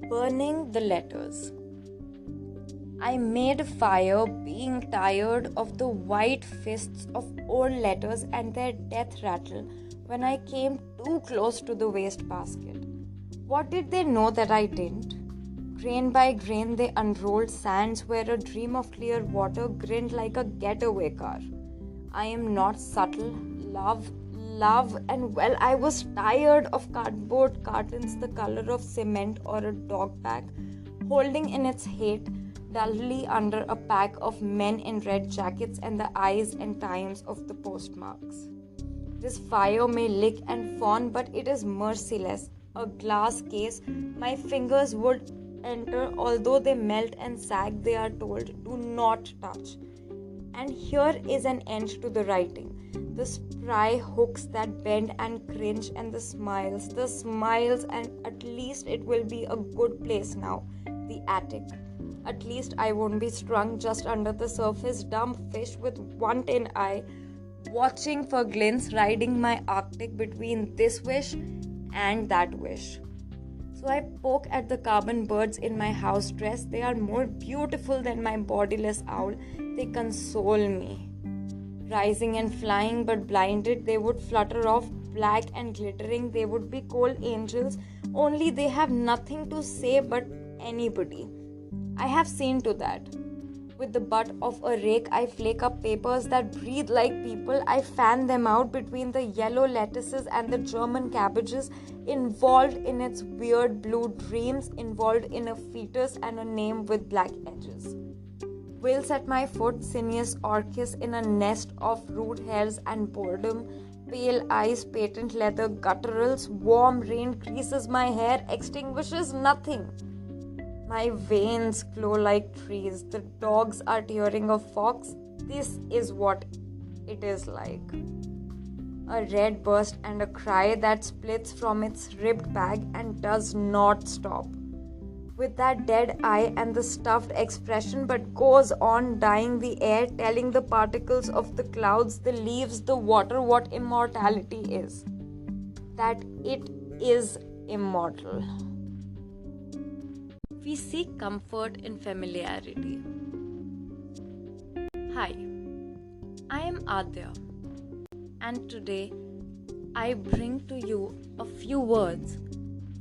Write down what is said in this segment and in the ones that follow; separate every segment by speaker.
Speaker 1: Burning the letters. I made a fire, being tired of the white fists of old letters and their death rattle when I came too close to the wastebasket. What did they know that I didn't? Grain by grain, they unrolled sands where a dream of clear water grinned like a getaway car. I am not subtle. Love, and well, I was tired of cardboard cartons the color of cement or a dog pack, holding in its hate dully under a pack of men in red jackets and the eyes and times of the postmarks. This fire may lick and fawn, but it is merciless. A glass case my fingers would enter, although they melt and sag, they are told, do not touch. And here is an end to the writing. The spry hooks that bend and cringe, and the smiles, and at least it will be a good place now, the attic. At least I won't be strung just under the surface, dumb fish with one tin eye, watching for glints, riding my Arctic between this wish and that wish. So I poke at the carbon birds in my house dress. They are more beautiful than my bodiless owl. They console me. Rising and flying but blinded, they would flutter off, black and glittering. They would be cold angels, only they have nothing to say but anybody. I have seen to that. With the butt of a rake, I flake up papers that breathe like people. I fan them out between the yellow lettuces and the German cabbages, involved in its weird blue dreams, involved in a fetus and a name with black edges. Whales at my foot, sinuous orchis in a nest of root hairs and boredom, pale eyes, patent leather, gutturals, warm rain creases my hair, extinguishes nothing. My veins glow like trees. The dogs are tearing a fox. This is what it is like. A red burst and a cry that splits from its ribbed bag and does not stop. With that dead eye and the stuffed expression, but goes on dyeing the air, telling the particles of the clouds, the leaves, the water what immortality is. That it is immortal. We seek comfort in familiarity. Hi, I am Adya, and today I bring to you a few words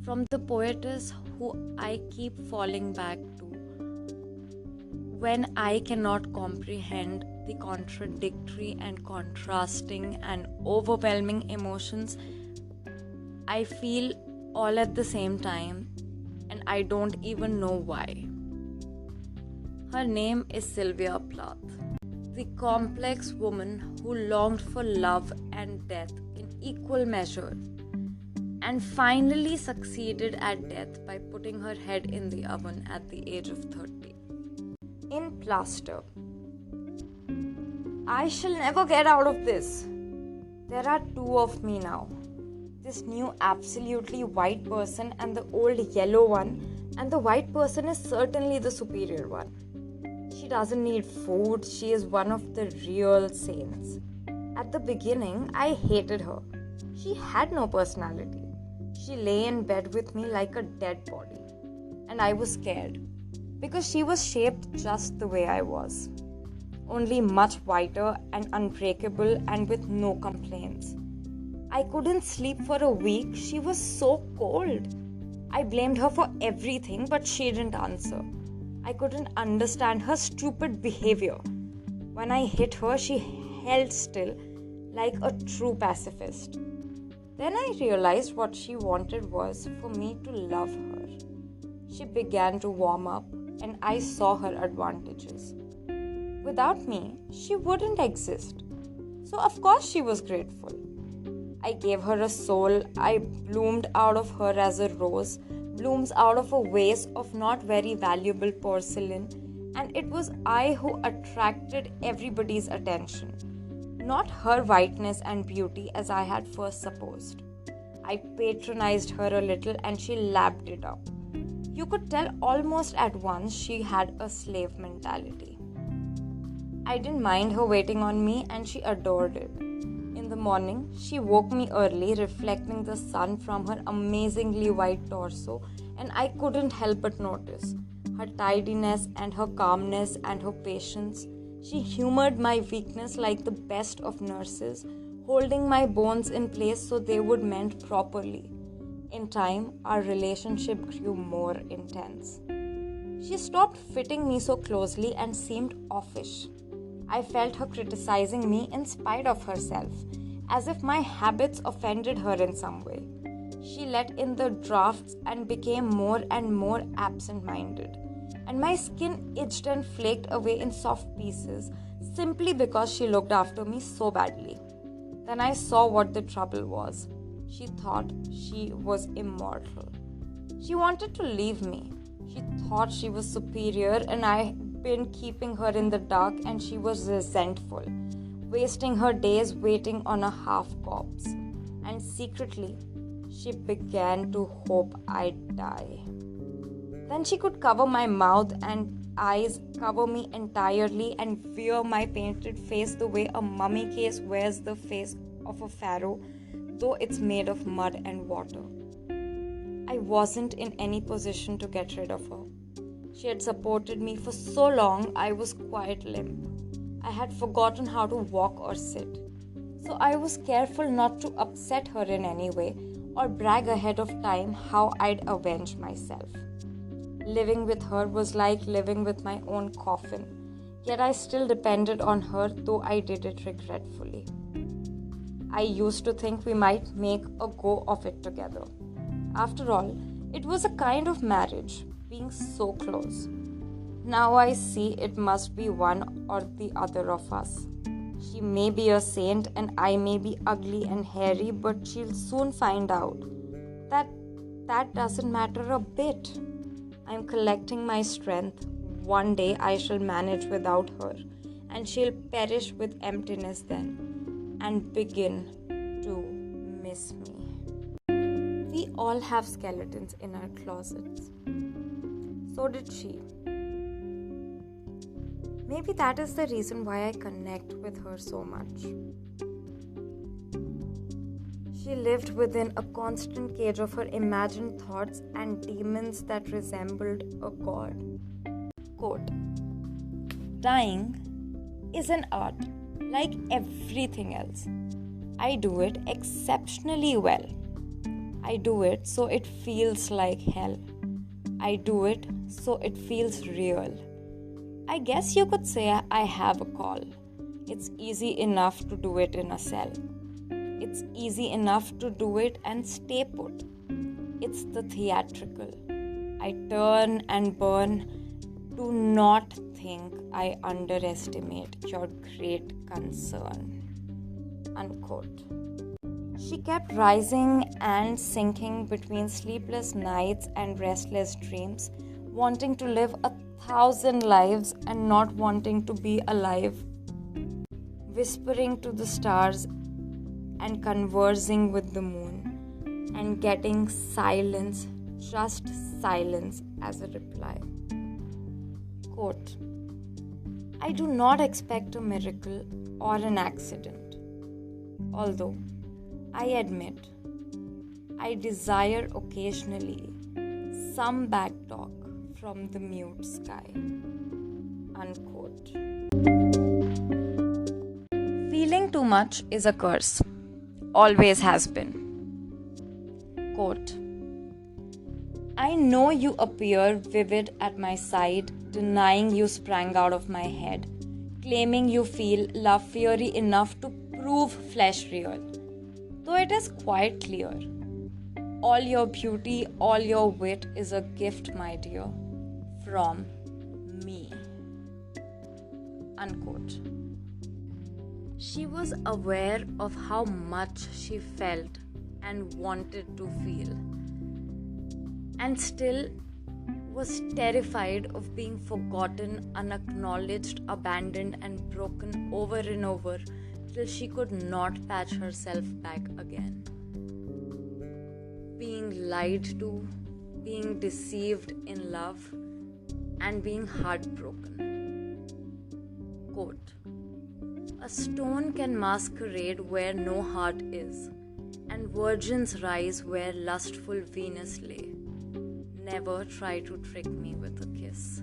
Speaker 1: from the poetess who I keep falling back to when I cannot comprehend the contradictory and contrasting and overwhelming emotions I feel all at the same time, and I don't even know why. Her name is Sylvia Plath, the complex woman who longed for love and death in equal measure, and finally succeeded at death by putting her head in the oven at the age of 30. In plaster. I shall never get out of this. There are two of me now. This new absolutely white person and the old yellow one, and the white person is certainly the superior one. She doesn't need food, she is one of the real saints. At the beginning, I hated her. She had no personality. She lay in bed with me like a dead body. And I was scared, because she was shaped just the way I was. Only much whiter and unbreakable and with no complaints. I couldn't sleep for a week. She was so cold. I blamed her for everything, but she didn't answer. I couldn't understand her stupid behavior. When I hit her, she held still, like a true pacifist. Then I realized what she wanted was for me to love her. She began to warm up, and I saw her advantages. Without me, she wouldn't exist. So of course she was grateful. I gave her a soul. I bloomed out of her as a rose blooms out of a vase of not very valuable porcelain, and it was I who attracted everybody's attention, not her whiteness and beauty as I had first supposed. I patronized her a little and she lapped it up. You could tell almost at once she had a slave mentality. I didn't mind her waiting on me, and she adored it. In the morning, she woke me early, reflecting the sun from her amazingly white torso, and I couldn't help but notice her tidiness and her calmness and her patience. She humored my weakness like the best of nurses, holding my bones in place so they would mend properly. In time, our relationship grew more intense. She stopped fitting me so closely and seemed offish. I felt her criticizing me in spite of herself, as if my habits offended her in some way. She let in the drafts and became more and more absent-minded, and my skin itched and flaked away in soft pieces simply because she looked after me so badly. Then I saw what the trouble was. She thought she was immortal. She wanted to leave me. She thought she was superior and I'd been keeping her in the dark, and she was resentful, wasting her days waiting on a half corpse. And secretly, she began to hope I'd die. Then she could cover my mouth and eyes, cover me entirely, and wear my painted face the way a mummy case wears the face of a pharaoh, though it's made of mud and water. I wasn't in any position to get rid of her. She had supported me for so long I was quite limp. I had forgotten how to walk or sit. So I was careful not to upset her in any way or brag ahead of time how I'd avenge myself. Living with her was like living with my own coffin, yet I still depended on her, though I did it regretfully. I used to think we might make a go of it together. After all, it was a kind of marriage, being so close. Now I see it must be one or the other of us. She may be a saint and I may be ugly and hairy, but she'll soon find out that doesn't matter a bit. I'm collecting my strength. One day I shall manage without her, and she'll perish with emptiness then, and begin to miss me. We all have skeletons in our closets. So did she. Maybe that is the reason why I connect with her so much. She lived within a constant cage of her imagined thoughts and demons that resembled a god. Quote, dying is an art like everything else. I do it exceptionally well. I do it so it feels like hell. I do it so it feels real. I guess you could say I have a call. It's easy enough to do it in a cell. It's easy enough to do it and stay put. It's the theatrical. I turn and burn. Do not think I underestimate your great concern. Unquote. She kept rising and sinking between sleepless nights and restless dreams, wanting to live 1,000 lives and not wanting to be alive, whispering to the stars and conversing with the moon, and getting silence, just silence as a reply. Quote, I do not expect a miracle or an accident, although I admit I desire occasionally some backtalk from the mute sky. Unquote. Feeling too much is a curse. Always has been. Quote, I know you appear vivid at my side, denying you sprang out of my head, claiming you feel love fury enough to prove flesh real. Though it is quite clear, all your beauty, all your wit is a gift, my dear, from me. Unquote. She was aware of how much she felt and wanted to feel, and still was terrified of being forgotten, unacknowledged, abandoned, and broken over and over till she could not patch herself back again. Being lied to, being deceived in love, and being heartbroken. Quote, a stone can masquerade where no heart is, and virgins rise where lustful Venus lay. Never try to trick me with a kiss.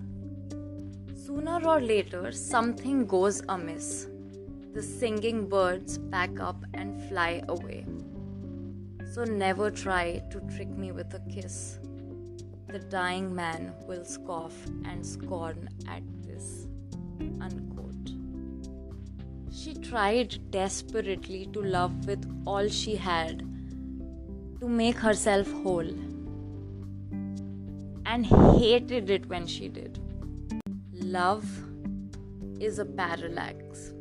Speaker 1: Sooner or later, something goes amiss. The singing birds pack up and fly away. So never try to trick me with a kiss. The dying man will scoff and scorn at this. Unquote. She tried desperately to love with all she had, to make herself whole, and hated it when she did. Love is a parallax.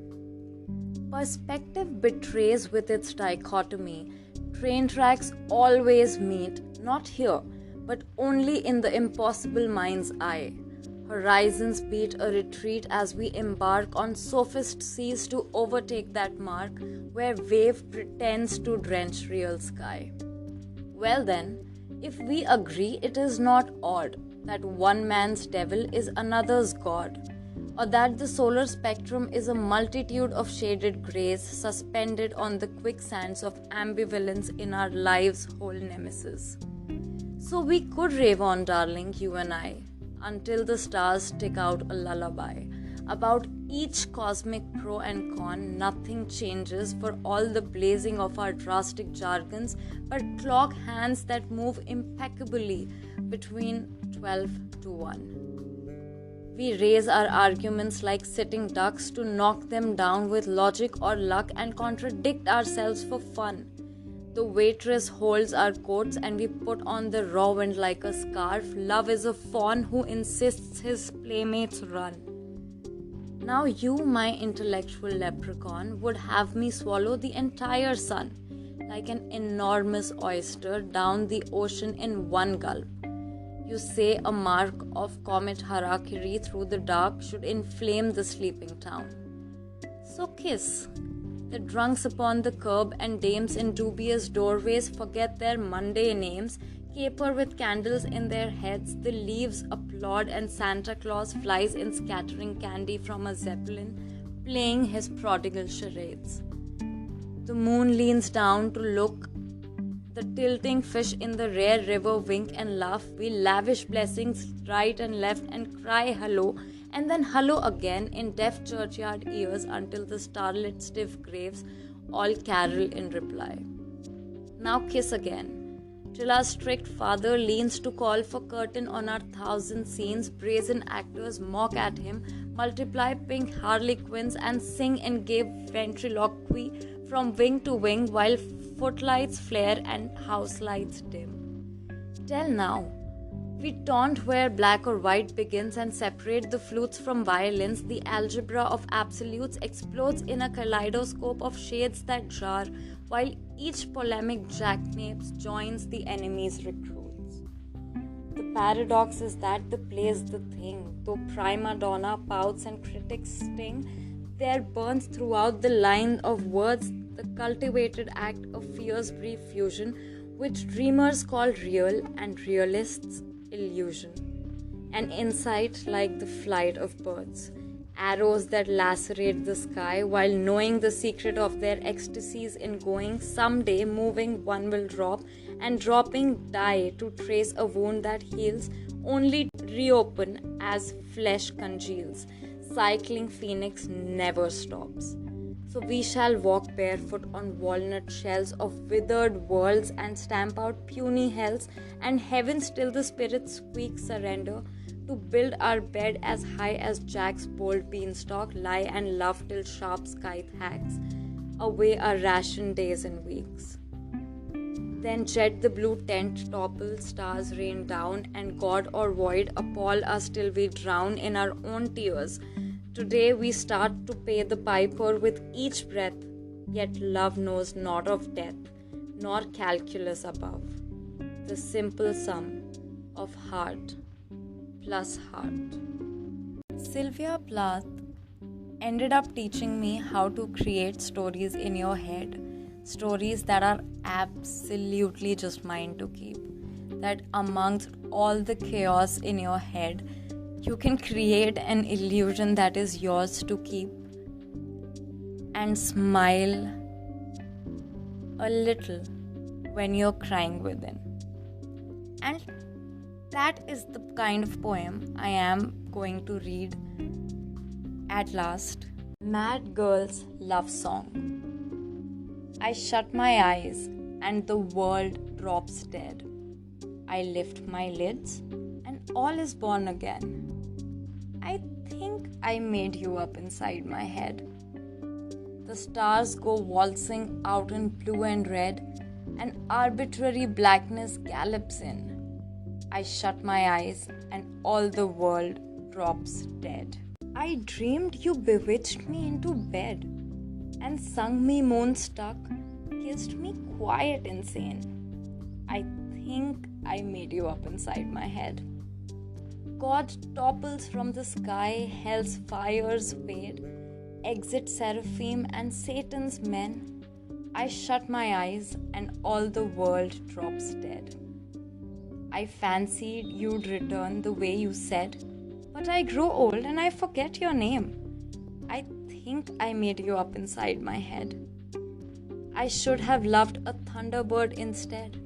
Speaker 1: Perspective betrays with its dichotomy. Train tracks always meet, not here, but only in the impossible mind's eye. Horizons beat a retreat as we embark on sophist seas to overtake that mark where wave pretends to drench real sky. Well then, if we agree it is not odd that one man's devil is another's god, or that the solar spectrum is a multitude of shaded greys suspended on the quicksands of ambivalence in our lives' whole nemesis. So we could rave on, darling, you and I, until the stars tick out a lullaby. About each cosmic pro and con, nothing changes for all the blazing of our drastic jargons, but clock hands that move impeccably between 12 to 1. We raise our arguments like sitting ducks to knock them down with logic or luck and contradict ourselves for fun. The waitress holds our coats and we put on the raw wind like a scarf. Love is a fawn who insists his playmates run. Now you, my intellectual leprechaun, would have me swallow the entire sun like an enormous oyster down the ocean in one gulp. You say a mark of comet harakiri through the dark should inflame the sleeping town. So kiss. The drunks upon the curb and dames in dubious doorways forget their Monday names, caper with candles in their heads, the leaves applaud and Santa Claus flies in scattering candy from a zeppelin, playing his prodigal charades. The moon leans down to look. The tilting fish in the rare river wink and laugh. We lavish blessings right and left and cry hello, and then hello again in deaf churchyard ears until the starlit stiff graves all carol in reply. Now kiss again, till our strict father leans to call for curtain on our thousand scenes. Brazen actors mock at him, multiply pink harlequins and sing in gay ventriloquy from wing to wing while footlights flare and house lights dim. Tell now, we taunt where black or white begins and separate the flutes from violins. The algebra of absolutes explodes in a kaleidoscope of shades that jar, while each polemic jackanapes joins the enemy's recruits. The paradox is that the play's the thing. Though prima donna pouts and critics sting, there burns throughout the line of words the cultivated act of fierce brief fusion, which dreamers call real and realists illusion. An insight like the flight of birds, arrows that lacerate the sky while knowing the secret of their ecstasies in going. Someday moving one will drop, and dropping die to trace a wound that heals, only reopen as flesh congeals. Cycling phoenix never stops. So we shall walk barefoot on walnut shells of withered worlds and stamp out puny hells and heavens till the spirits squeak surrender, to build our bed as high as Jack's bold beanstalk, lie and love till sharp scythe hacks away our ration days and weeks. Then jet the blue tent topple, stars rain down, and God or void appall us till we drown in our own tears. Today we start to pay the piper with each breath, yet love knows not of death, nor calculus above. The simple sum of heart plus heart. Sylvia Plath ended up teaching me how to create stories in your head, stories that are absolutely just mine to keep, that amongst all the chaos in your head, you can create an illusion that is yours to keep and smile a little when you're crying within. And That is the kind of poem I am going to read at last. Mad Girl's Love Song. I shut my eyes and the world drops dead. I lift my lids and all is born again. I think I made you up inside my head. The stars go waltzing out in blue and red, and arbitrary blackness gallops in. I shut my eyes and all the world drops dead. I dreamed you bewitched me into bed and sung me moon stuck, kissed me quiet insane. I think I made you up inside my head. God topples from the sky, hell's fires fade, exit seraphim and Satan's men. I shut my eyes and all the world drops dead. I fancied you'd return the way you said, but I grow old and I forget your name. I think I made you up inside my head. I should have loved a thunderbird instead.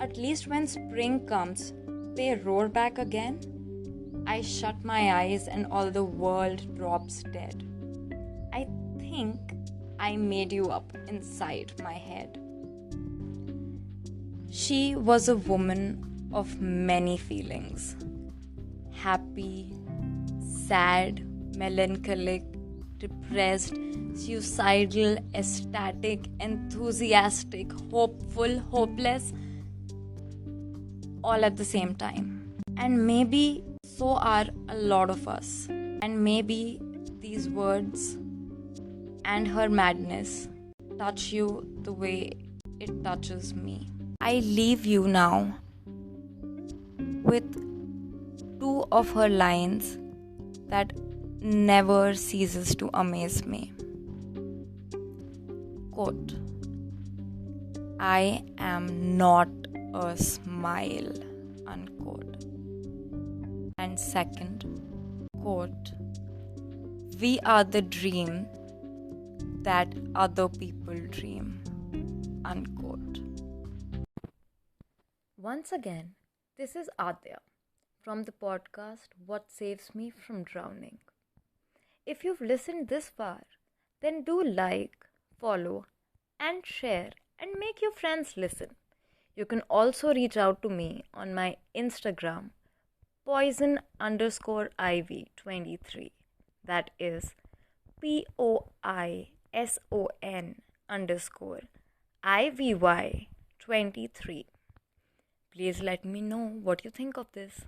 Speaker 1: At least when spring comes, they roar back again. I shut my eyes and all the world drops dead. I think I made you up inside my head. She was a woman of many feelings. Happy, sad, melancholic, depressed, suicidal, ecstatic, enthusiastic, hopeful, hopeless, all at the same time. And maybe so are a lot of us. And maybe these words and her madness touch you the way it touches me. I leave you now with two of her lines that never ceases to amaze me. Quote, I am not a smile, unquote. And second, quote, we are the dream that other people dream, unquote. Once again, this is Adya from the podcast What Saves Me from Drowning. If you've listened this far, then do like, follow, and share and make your friends listen. You can also reach out to me on my Instagram, poison_ivy23. That is POISON_IVY23. Please let me know what you think of this.